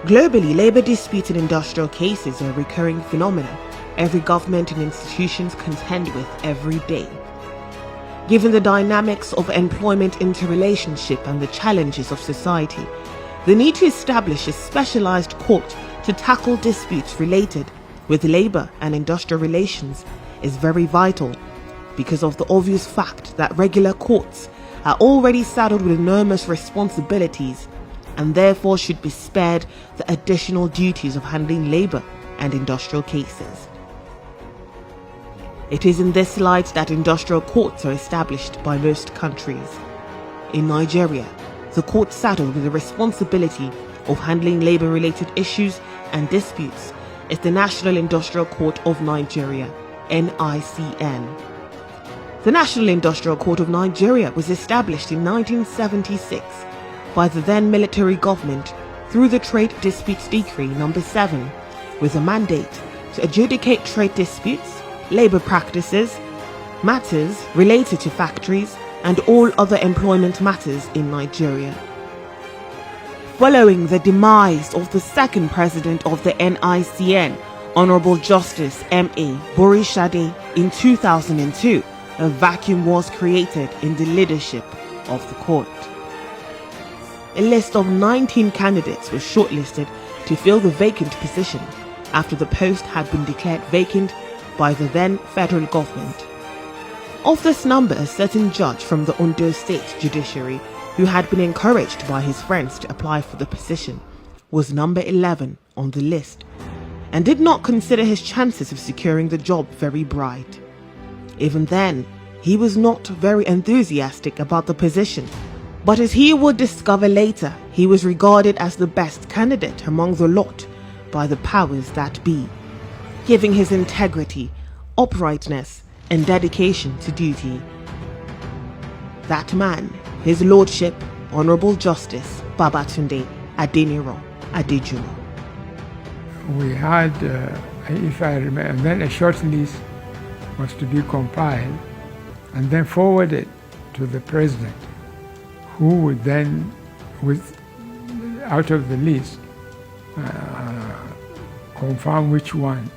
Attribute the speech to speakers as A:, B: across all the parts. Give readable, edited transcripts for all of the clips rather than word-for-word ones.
A: Globally, labour disputes and industrial cases are a recurring phenomenon every government and institutions contend with every day. Given the dynamics of employment interrelationship and the challenges of society, the need to establish a specialised court to tackle disputes related with labour and industrial relations is very vital because of the obvious fact that regular courts are already saddled with enormous responsibilities and therefore should be spared the additional duties of handling labour and industrial cases. It is in this light that industrial courts are established by most countries. In Nigeria, the court saddled with the responsibility of handling labour-related issues and disputes is the National Industrial Court of Nigeria, NICN. The National Industrial Court of Nigeria was established in 1976 by the then military government through the Trade Disputes Decree No. 7 with a mandate to adjudicate trade disputes, labour practices, matters related to factories and all other employment matters in Nigeria. Following the demise of the second president of the NICN, Honourable Justice M.A. Borishade, in 2002, a vacuum was created in the leadership of the court. A list of 19 candidates was shortlisted to fill the vacant position after the post had been declared vacant by the then federal government. Of this number, a certain judge from the Ondo State Judiciary, who had been encouraged by his friends to apply for the position, was number 11 on the list and did not consider his chances of securing the job very bright. Even then, he was not very enthusiastic about the position, but as he would discover later, he was regarded as the best candidate among the lot by the powers that be, giving his integrity, uprightness, and dedication to duty. That man, His Lordship, Honourable Justice Babatunde Adejumo.
B: We had, if I remember, and then a short list was to be compiled and then forwarded to the president, who would then, out of the list, confirm which one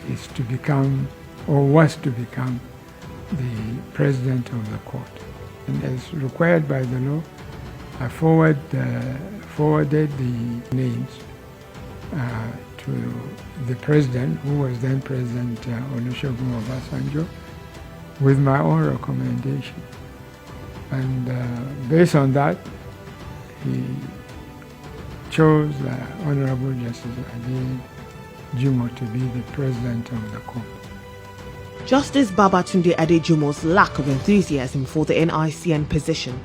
B: is to become or was to become the president of the court. And as required by the law, I forwarded the names to the president, who was then President Olusegun Obasanjo, with my own recommendation. And based on that, he chose Honorable Justice Adejumo to be the president of the court.
A: Justice Babatunde Adejumo's lack of enthusiasm for the NICN position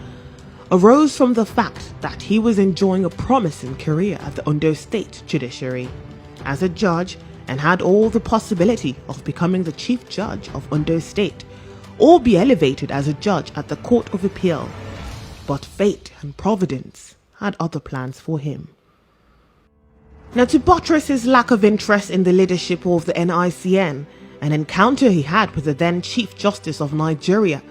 A: arose from the fact that he was enjoying a promising career at the Ondo State Judiciary as a judge and had all the possibility of becoming the Chief Judge of Ondo State or be elevated as a judge at the Court of Appeal. But fate and providence had other plans for him. Now, to buttress his lack of interest in the leadership of the NICN, an encounter he had with the then Chief Justice of Nigeria,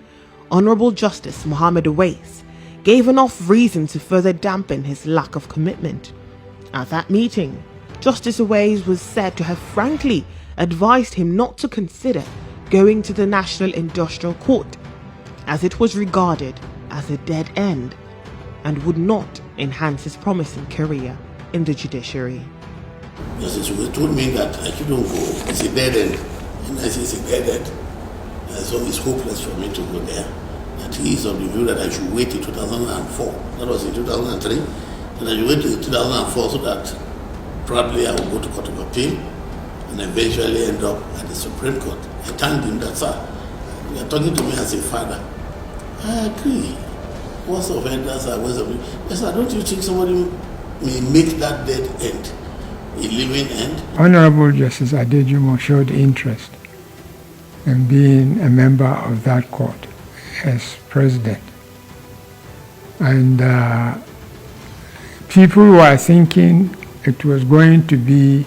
A: Honourable Justice Muhammad Awais, gave enough reason to further dampen his lack of commitment. At that meeting, Justice Awais was said to have frankly advised him not to consider going to the National Industrial Court, as it was regarded as a dead end and would not enhance his promising career in the judiciary.
C: Justice Awais told me that I shouldn't go. It's a dead end. And I said, it's a dead end. So it's hopeless for me to go there. That he is of the view that I should wait till 2004. That was in 2003. And I should wait till 2004 so that probably I will go to Court of Appeal and eventually end up at the Supreme Court. I thanked him that, sir, you are talking to me as a father. I agree. What's of elders are ways of it. Yes, sir, don't you think somebody may make that dead end a living end?
B: Honourable Justice Adejumo showed interest in being a member of that court as president. And people were thinking it was going to be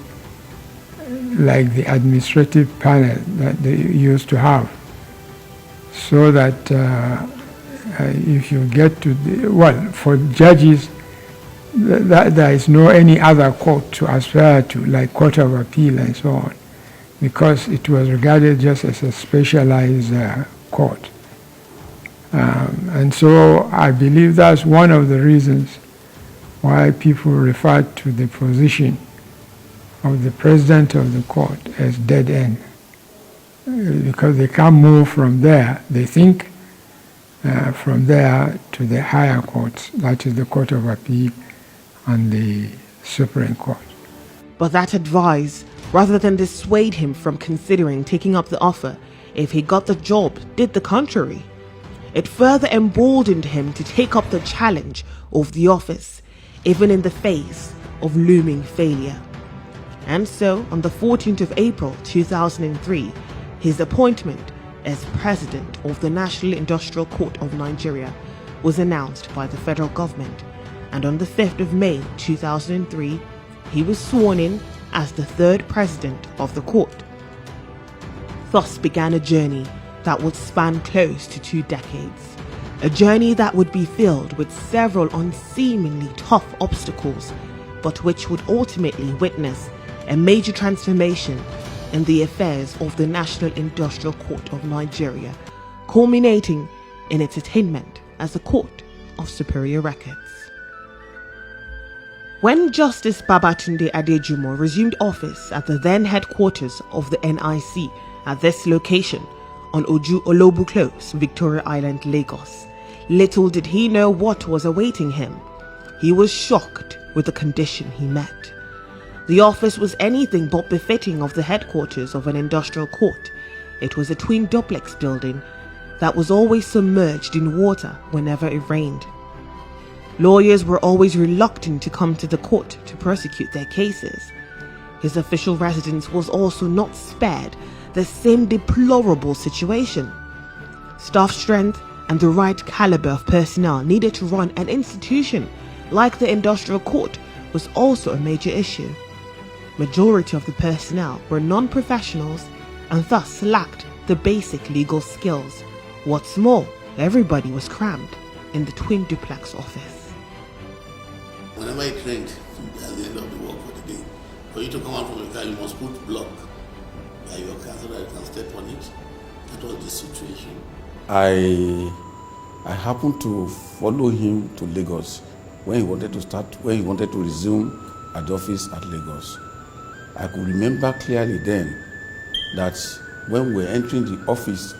B: like the administrative panel that they used to have, so that if you get to for judges, that there is no any other court to aspire to, like Court of Appeal and so on, because it was regarded just as a specialized court. And so I believe that's one of the reasons why people refer to the position of the president of the court as dead end, because they can't move from there. They think from there to the higher courts, that is the Court of Appeal and the Supreme Court.
A: But that advice, rather than dissuade him from considering taking up the offer if he got the job, did the contrary. It further emboldened him to take up the challenge of the office, even in the face of looming failure. And so, on the 14th of April 2003, his appointment as president of the National Industrial Court of Nigeria was announced by the federal government, and on the 5th of May 2003, he was sworn in as the third president of the court. Thus began a journey that would span close to 2 decades, a journey that would be filled with several unseemingly tough obstacles, but which would ultimately witness a major transformation in the affairs of the National Industrial Court of Nigeria, culminating in its attainment as a court of superior records. When Justice Babatunde Adejumo resumed office at the then headquarters of the NIC at this location on Oju Olobu Close, Victoria Island, Lagos, little did he know what was awaiting him. He was shocked with the condition he met. The office was anything but befitting of the headquarters of an industrial court. It was a twin duplex building that was always submerged in water whenever it rained. Lawyers were always reluctant to come to the court to prosecute their cases. His official residence was also not spared the same deplorable situation. Staff strength and the right caliber of personnel needed to run an institution like the industrial court was also a major issue. Majority of the personnel were non-professionals and thus lacked the basic legal skills. What's more, everybody was crammed in the twin duplex office.
C: Whenever I trained at the end of the work for the day, for you to come out from your car, you must put block by your car so that you can step on it. That was the situation.
D: I happened to follow him to Lagos when he wanted to resume at the office at Lagos. I could remember clearly then that when we were entering the office,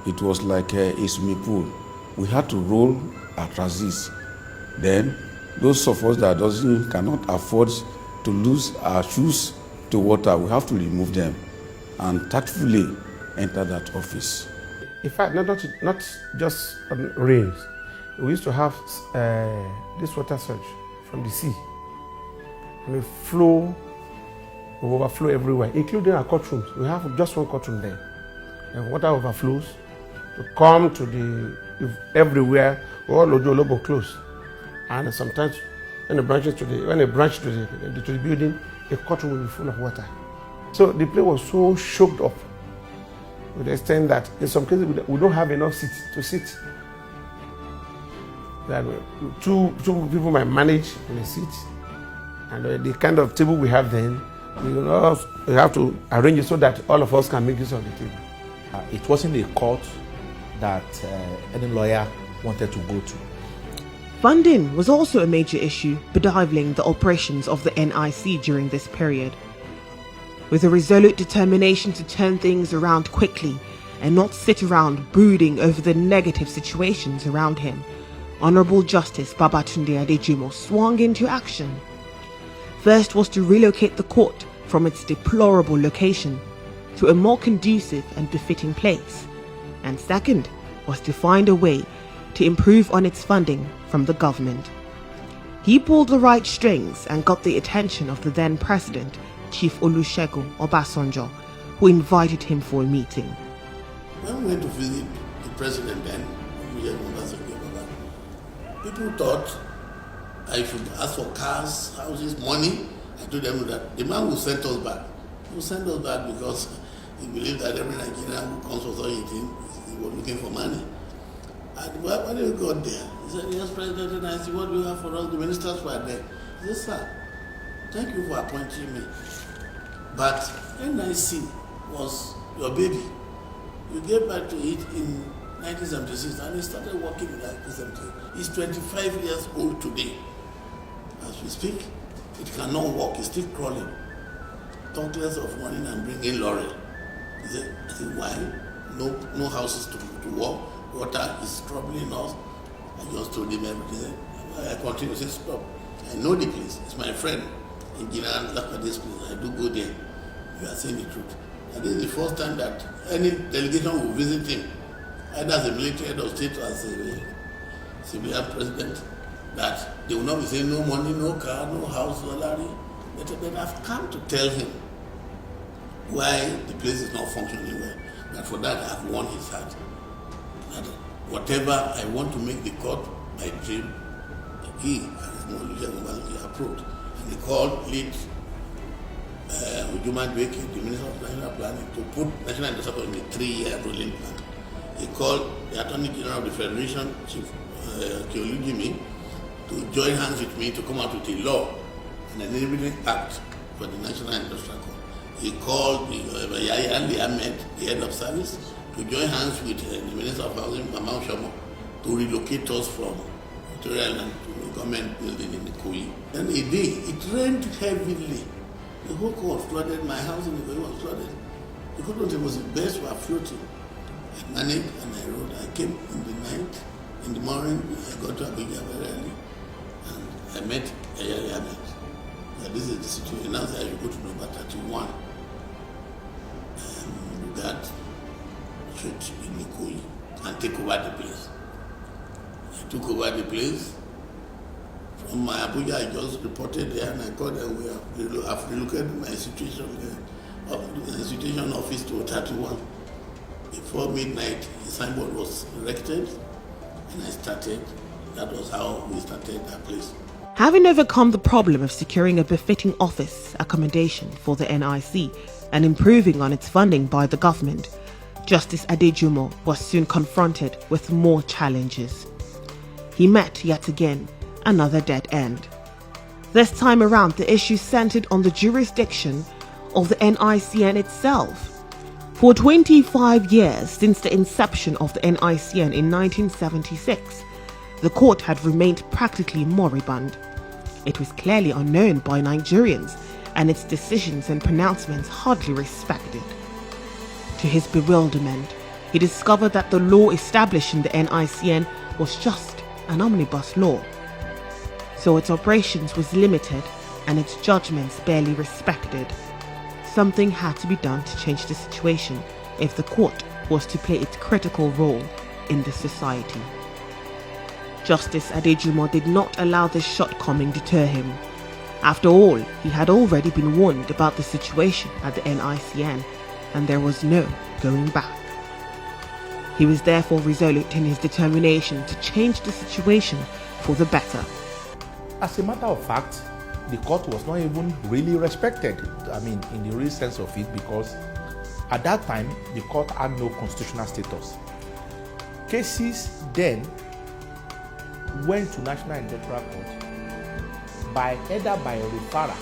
D: it was like a swimming pool. We had to roll our trousers. Then, those of us that cannot afford to lose our shoes to water, we have to remove them and tactfully enter that office.
E: In fact, not just rains. We used to have this water surge from the sea, and it flow, overflow everywhere, including our courtrooms. We have just one courtroom there, and water overflows to come to everywhere. All Olobo close, and sometimes when a branch to the building, the courtroom will be full of water. So the place was so choked up, to the extent that in some cases we don't have enough seats to sit. That two people might manage in a seat, and the kind of table we have then, we have to arrange it so that all of us can make use of the table.
F: It wasn't a court that any lawyer wanted to go to.
A: Funding was also a major issue bedeviling the operations of the NIC during this period. With a resolute determination to turn things around quickly and not sit around brooding over the negative situations around him, Honorable Justice Babatunde Adejumo swung into action. First was to relocate the court from its deplorable location to a more conducive and befitting place, and second was to find a way to improve on its funding from the government. He pulled the right strings and got the attention of the then president, Chief Olusegun Obasanjo, who invited him for a meeting.
C: When we went to visit the president then, people thought I should ask for cars, houses, money. I told them that the man will send us back. He will send us back because he believed that every Nigerian who comes for such a thing, he was looking for money. And when we got there, he said, yes, President, and I said, what do you have for us? The ministers were there. He said, sir, thank you for appointing me. But NIC was your baby. You gave birth to it in 1976 and he started working in 1978. He's 25 years old today. As we speak, it cannot walk, it's still crawling. Talk less of running and bringing laurel. He said, why? No houses to walk, water is troubling us. I just told him everything. I continue to say, stop. I know the place, it's my friend. Engineer, look at this place, I do go there. You are saying the truth. And this is the first time that any delegation will visit him, either as a military head of state or as a civilian president, that they will not be saying no money, no car, no house, no salary. But I've come to tell him why the place is not functioning well. That for that I've won his heart. That whatever I want to make the court my dream, he and his he approved. And he called late Adejumo, the Minister of National Planning, to put National Industrial in a 3-year rolling plan. He called the Attorney General of the Federation, Chief Erudite Judge, to join hands with me to come out with a law and an enabling act for the National Industrial Court. He called B.A Ahmed, the head of service, to join hands with the Minister of Housing, Mama Shomo, to relocate us from Victoria Island to the government building in Ikoyi. And he did. It rained heavily. The whole court flooded. My house in Ikoyi was flooded. The court was the best were floating. I managed and I rode. I came in the night. In the morning, I got to Abuja very early. And I met B.A Ahmed. This is the situation. Now I should go to number 31. That church in Ikoyi and take over the place. I took over the place. From my Abuja, I just reported there and I called them. I've relocated my situation situation office to 31. Before midnight, the signboard was erected and I started. That was how we started that place.
A: Having overcome the problem of securing a befitting office accommodation for the NIC and improving on its funding by the government, Justice Adejumo was soon confronted with more challenges. He met yet again another dead end. This time around, the issue centered on the jurisdiction of the NICN itself. For 25 years since the inception of the NICN in 1976, the court had remained practically moribund. It was clearly unknown by Nigerians and its decisions and pronouncements hardly respected. To his bewilderment, he discovered that the law establishing the NICN was just an omnibus law. So its operations was limited and its judgments barely respected. Something had to be done to change the situation if the court was to play its critical role in the society. Justice Adejumo did not allow this shortcoming deter him. After all, he had already been warned about the situation at the NICN, and there was no going back. He was therefore resolute in his determination to change the situation for the better.
F: As a matter of fact, the court was not even really respected, in the real sense of it, because at that time, the court had no constitutional status. Cases then went to National Industrial Court either by a referral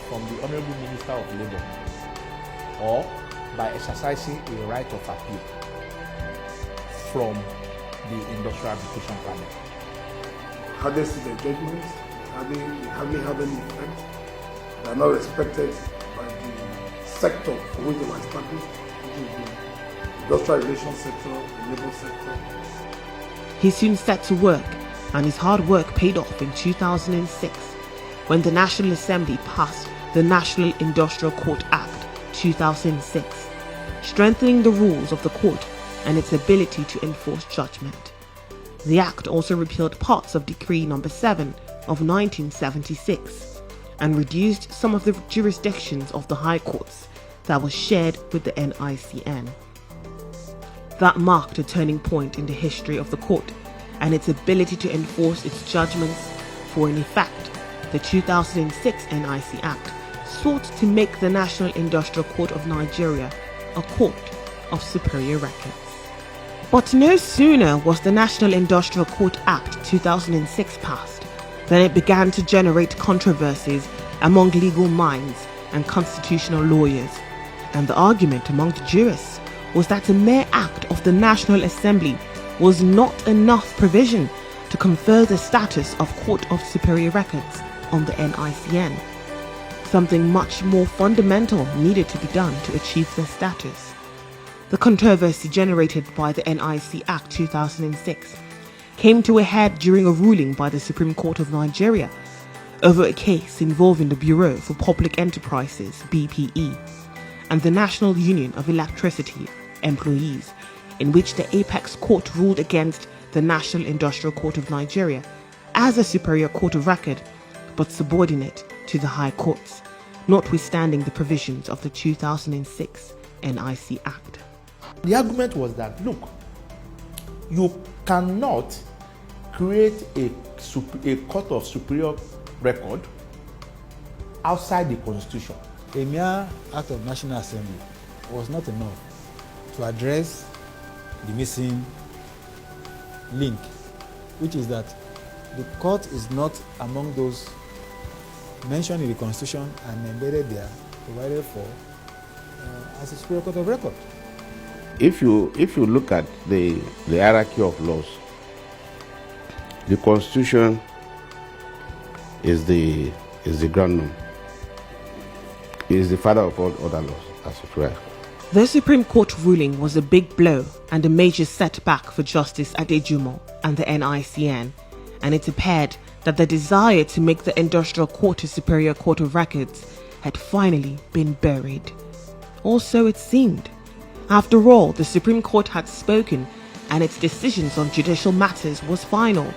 F: from the Honorable Minister of Labour or by exercising a right of appeal from the Industrial Arbitration Panel.
E: How they see the judgments, have they had any effect? They are not respected by the sector for which they were established, which is the industrial relations sector, the labor sector.
A: He soon set to work, and his hard work paid off in 2006 when the National Assembly passed the National Industrial Court Act 2006, strengthening the rules of the court and its ability to enforce judgment. The Act also repealed parts of Decree No. 7 of 1976 and reduced some of the jurisdictions of the High Courts that was shared with the NICN. That marked a turning point in the history of the court and its ability to enforce its judgments, for in effect, the 2006 NIC Act sought to make the National Industrial Court of Nigeria a court of superior records. But no sooner was the National Industrial Court Act 2006 passed than it began to generate controversies among legal minds and constitutional lawyers. And the argument among the jurists was that a mere act of the National Assembly was not enough provision to confer the status of Court of Superior Records on the NICN. Something much more fundamental needed to be done to achieve the status. The controversy generated by the NIC Act 2006 came to a head during a ruling by the Supreme Court of Nigeria over a case involving the Bureau for Public Enterprises (BPE) and the National Union of Electricity Employees, in which the Apex Court ruled against the National Industrial Court of Nigeria as a superior court of record, but subordinate to the High Courts, notwithstanding the provisions of the 2006 NIC Act.
F: The argument was that, look, you cannot create a court of superior record outside the Constitution.
G: A mere act of National Assembly was not enough to address the missing link, which is that the court is not among those mentioned in the Constitution and embedded there, provided for as a superior court of record.
H: If you look at the hierarchy of laws, the Constitution is the ground norm. It is the father of all other laws, as it were.
A: The Supreme Court ruling was a big blow and a major setback for Justice Adejumo and the NICN, and it appeared that the desire to make the Industrial Court a superior court of records had finally been buried. Or so it seemed. After all, the Supreme Court had spoken and its decisions on judicial matters was final.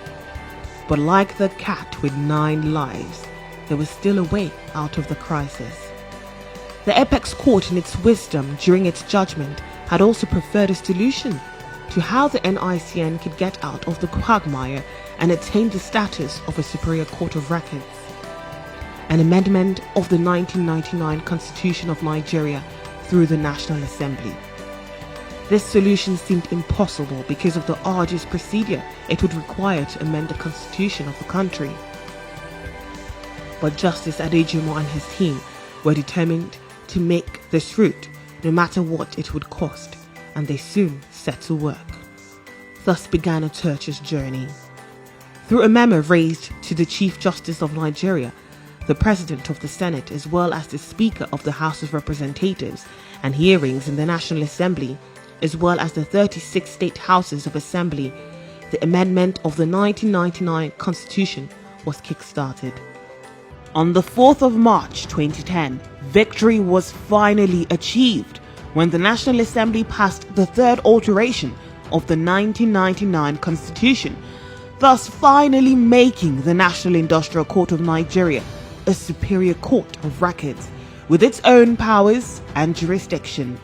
A: But like the cat with 9 lives, there was still a way out of the crisis. The Apex Court, in its wisdom during its judgment, had also preferred a solution to how the NICN could get out of the quagmire and attain the status of a superior court of records. An amendment of the 1999 Constitution of Nigeria through the National Assembly. This solution seemed impossible because of the arduous procedure it would require to amend the constitution of the country. But Justice Adejumo and his team were determined to make this route, no matter what it would cost, and they soon set to work. Thus began a tortuous journey. Through a memo raised to the Chief Justice of Nigeria, the President of the Senate, as well as the Speaker of the House of Representatives, and hearings in the National Assembly, as well as the 36 state houses of assembly, the amendment of the 1999 Constitution was kick-started. On the 4th of March 2010, victory was finally achieved when the National Assembly passed the third alteration of the 1999 Constitution, thus finally making the National Industrial Court of Nigeria a superior court of records with its own powers and jurisdiction.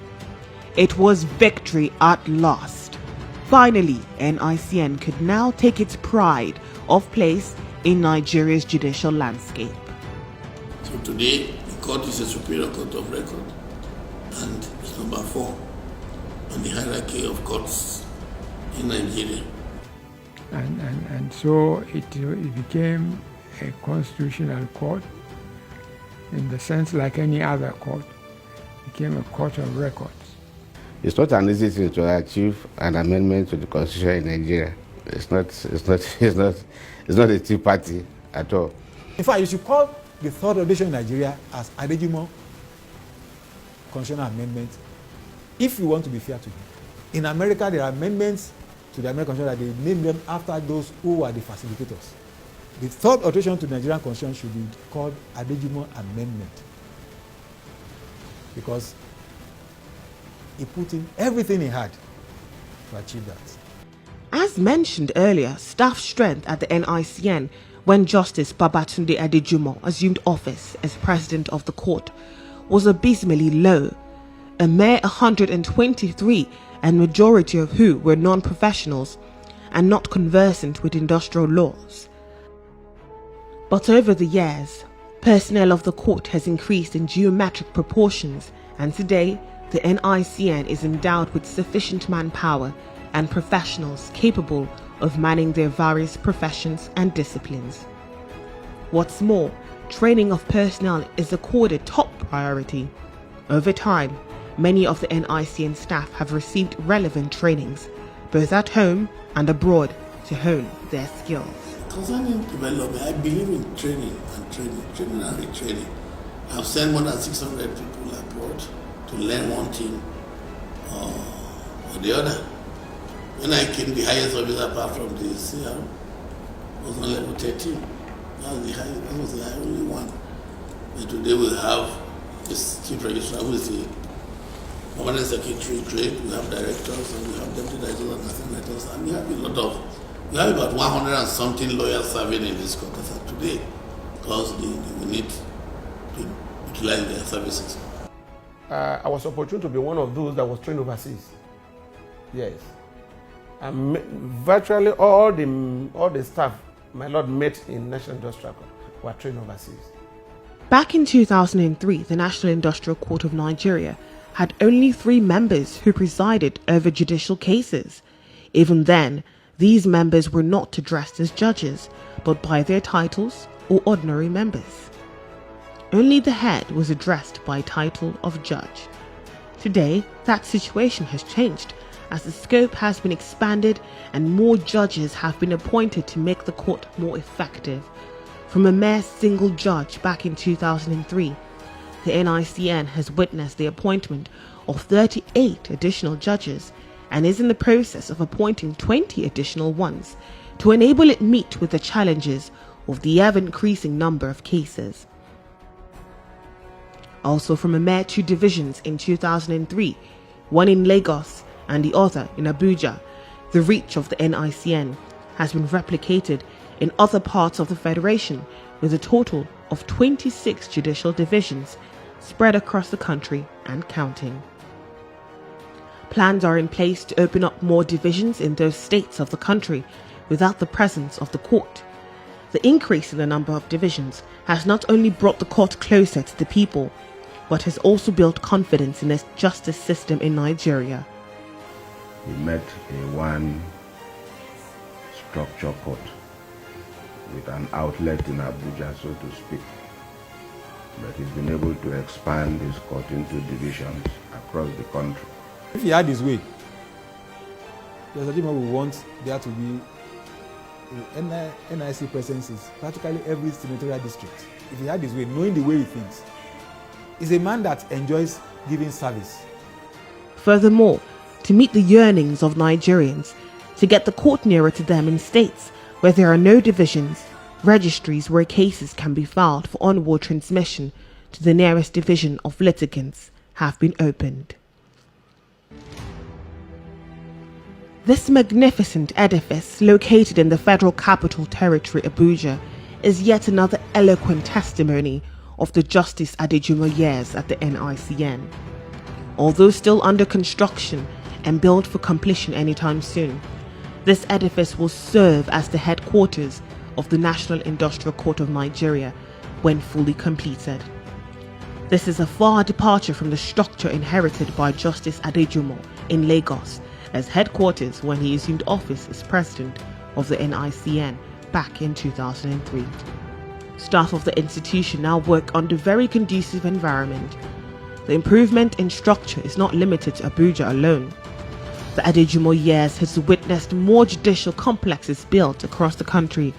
A: It was victory at last. Finally, NICN could now take its pride of place in Nigeria's judicial landscape.
C: So today, the court is a superior court of record, and it's number 4 on the hierarchy of courts in Nigeria.
B: And so it became a constitutional court in the sense like any other court. It became a court of records.
H: It's not an easy thing to achieve an amendment to the Constitution in Nigeria. It's not a tea party at all.
G: In fact, you should call the third edition in Nigeria as Adejumo Constitutional Amendment, if you want to be fair to him. In America, there are amendments to the American Constitution that they name them after those who were the facilitators. The third alteration to the Nigerian Constitution should be called Adejumo Amendment, because he put in everything he had to achieve that.
A: As mentioned earlier, staff strength at the NICN when Justice Babatunde Adejumo assumed office as president of the court was abysmally low, a mere 123, and majority of who were non-professionals and not conversant with industrial laws. But over the years, personnel of the court has increased in geometric proportions, and today the NICN is endowed with sufficient manpower and professionals capable of manning their various professions and disciplines. What's more, training of personnel is accorded top priority. Over time, many of the NICN staff have received relevant trainings, both at home and abroad, to hone their skills.
C: Concerning development, I believe in training and retraining. I've sent more than 600 people abroad to learn one thing or the other. When I came, the highest officer apart from the CR was on level 13. That was the only one. And today we have this chief registrar who is the permanent secretary grade, we have directors, and we have deputy directors and assistant directors, and we have about 100 and something lawyers serving in this court as of today, because we need to utilize their services.
E: I was opportune to be one of those that was trained overseas. Yes. And virtually all the staff my Lord met in National Industrial Court were trained overseas.
A: Back in 2003, the National Industrial Court of Nigeria had only 3 members who presided over judicial cases. Even then, these members were not addressed as judges, but by their titles or ordinary members. Only the head was addressed by title of judge. Today, that situation has changed, as the scope has been expanded and more judges have been appointed to make the court more effective. From a mere single judge back in 2003, the NICN has witnessed the appointment of 38 additional judges and is in the process of appointing 20 additional ones to enable it meet with the challenges of the ever-increasing number of cases. Also, from a mere 2 divisions in 2003, one in Lagos and the other in Abuja, the reach of the NICN has been replicated in other parts of the Federation, with a total of 26 judicial divisions spread across the country and counting. Plans are in place to open up more divisions in those states of the country without the presence of the court. The increase in the number of divisions has not only brought the court closer to the people, but has also built confidence in the justice system in Nigeria.
H: We met a one structure court with an outlet in Abuja, so to speak. But he's been able to expand his court into divisions across the country.
G: If he had his way, Judge Adejumo would want there to be NIC presences practically every senatorial district. If he had his way, knowing the way he thinks, he's a man that enjoys giving service.
A: Furthermore, to meet the yearnings of Nigerians, to get the court nearer to them in states where there are no divisions, registries where cases can be filed for onward transmission to the nearest division of litigants have been opened. This magnificent edifice, located in the Federal Capital Territory, Abuja, is yet another eloquent testimony of the Justice Adejumo years at the NICN. Although still under construction and built for completion anytime soon, this edifice will serve as the headquarters of the National Industrial Court of Nigeria when fully completed. This is a far departure from the structure inherited by Justice Adejumo in Lagos as headquarters when he assumed office as president of the NICN back in 2003. Staff of the institution now work under a very conducive environment. The improvement in structure is not limited to Abuja alone. The Adejumo years has witnessed more judicial complexes built across the country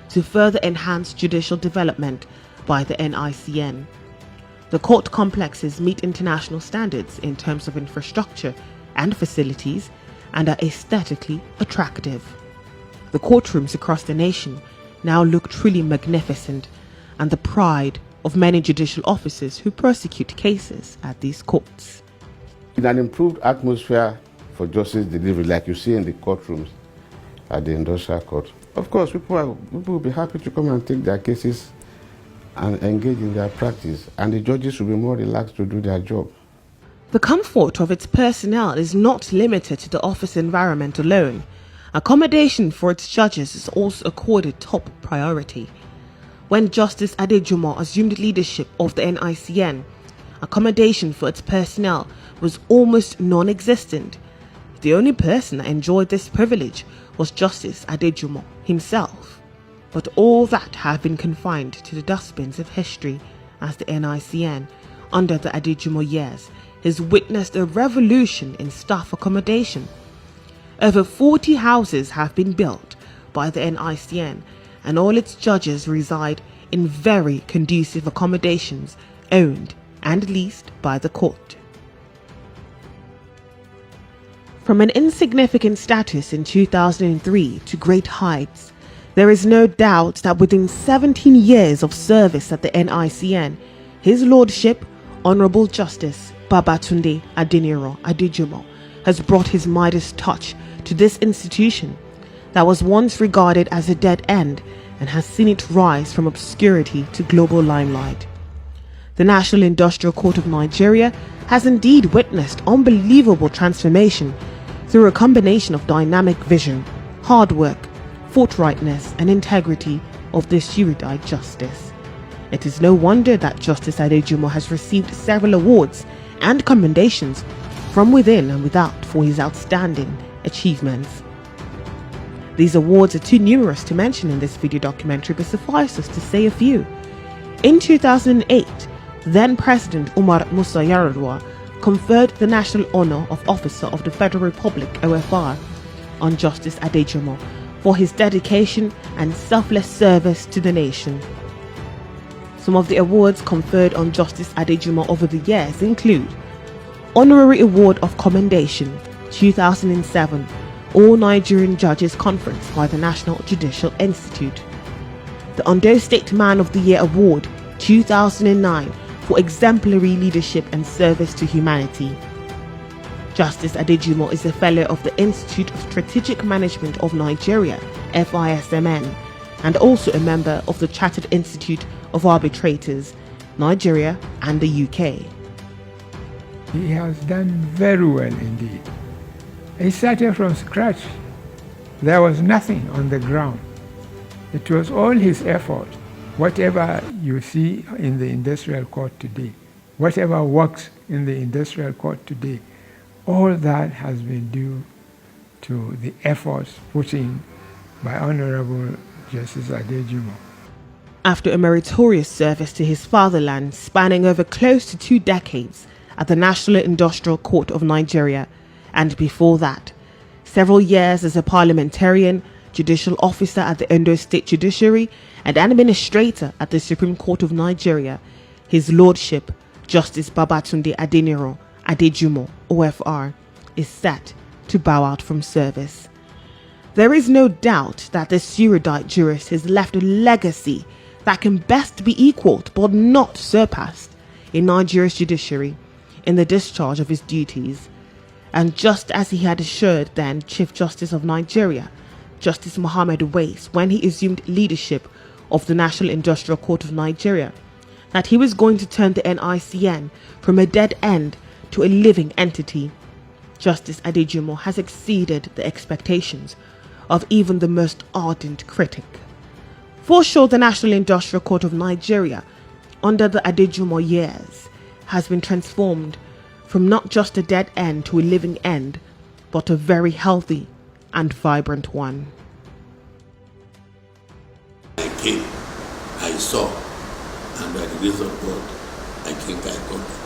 A: to further enhance judicial development by the NICN. The court complexes meet international standards in terms of infrastructure and facilities and are aesthetically attractive. The courtrooms across the nation now look truly magnificent and the pride of many judicial officers who prosecute cases at these courts.
H: In an improved atmosphere for justice delivery, like you see in the courtrooms at the Industrial Court, of course, people will be happy to come and take their cases and engage in their practice, and the judges will be more relaxed to do their job.
A: The comfort of its personnel is not limited to the office environment alone. Accommodation for its judges is also accorded top priority. When Justice Adejumo assumed leadership of the NICN, accommodation for its personnel was almost non-existent. The only person that enjoyed this privilege was Justice Adejumo himself. But all that have been confined to the dustbins of history, as the NICN, under the Adejumo years, has witnessed a revolution in staff accommodation. Over 40 houses have been built by the NICN, and all its judges reside in very conducive accommodations owned and leased by the court. From an insignificant status in 2003 to great heights, there is no doubt that within 17 years of service at the NICN, His Lordship, Honourable Justice Babatunde Adeniro Adejumo, has brought his Midas touch to this institution that was once regarded as a dead end and has seen it rise from obscurity to global limelight. The National Industrial Court of Nigeria has indeed witnessed unbelievable transformation through a combination of dynamic vision, hard work, forthrightness and integrity of this erudite justice. It is no wonder that Justice Adejumo has received several awards and commendations from within and without for his outstanding achievements. These awards are too numerous to mention in this video documentary, but suffice us to say a few. In 2008, then President Umar Musa Yar'Adua conferred the National Honour of Officer of the Federal Republic (OFR) on Justice Adejumo for his dedication and selfless service to the nation. Some of the awards conferred on Justice Adejumo over the years include Honorary Award of Commendation 2007 All Nigerian Judges Conference by the National Judicial Institute, the Ondo State Man of the Year Award 2009 for exemplary leadership and service to humanity. Justice Adejumo is a fellow of the Institute of Strategic Management of Nigeria, FISMN, and also a member of the Chartered Institute of Arbitrators, Nigeria and the UK.
B: He has done very well indeed. He started from scratch. There was nothing on the ground. It was all his effort. Whatever you see in the industrial court today, whatever works in the industrial court today, all that has been due to the efforts put in by Honorable Justice Adejumo.
A: After a meritorious service to his fatherland spanning over close to 2 decades at the National Industrial Court of Nigeria, and before that, several years as a parliamentarian, judicial officer at the Ondo State Judiciary, and administrator at the Supreme Court of Nigeria, His Lordship Justice Babatunde Adeniro Adejumo, OFR, is set to bow out from service. There is no doubt that this erudite jurist has left a legacy that can best be equalled but not surpassed in Nigeria's judiciary in the discharge of his duties. And just as he had assured then Chief Justice of Nigeria, Justice Mohammed Wais, when he assumed leadership of the National Industrial Court of Nigeria, that he was going to turn the NICN from a dead end to a living entity, Justice Adejumo has exceeded the expectations of even the most ardent critic. For sure, the National Industrial Court of Nigeria, under the Adejumo years, has been transformed from not just a dead end to a living end, but a very healthy and vibrant one.
C: I came, I saw, and by the grace of God, I think I got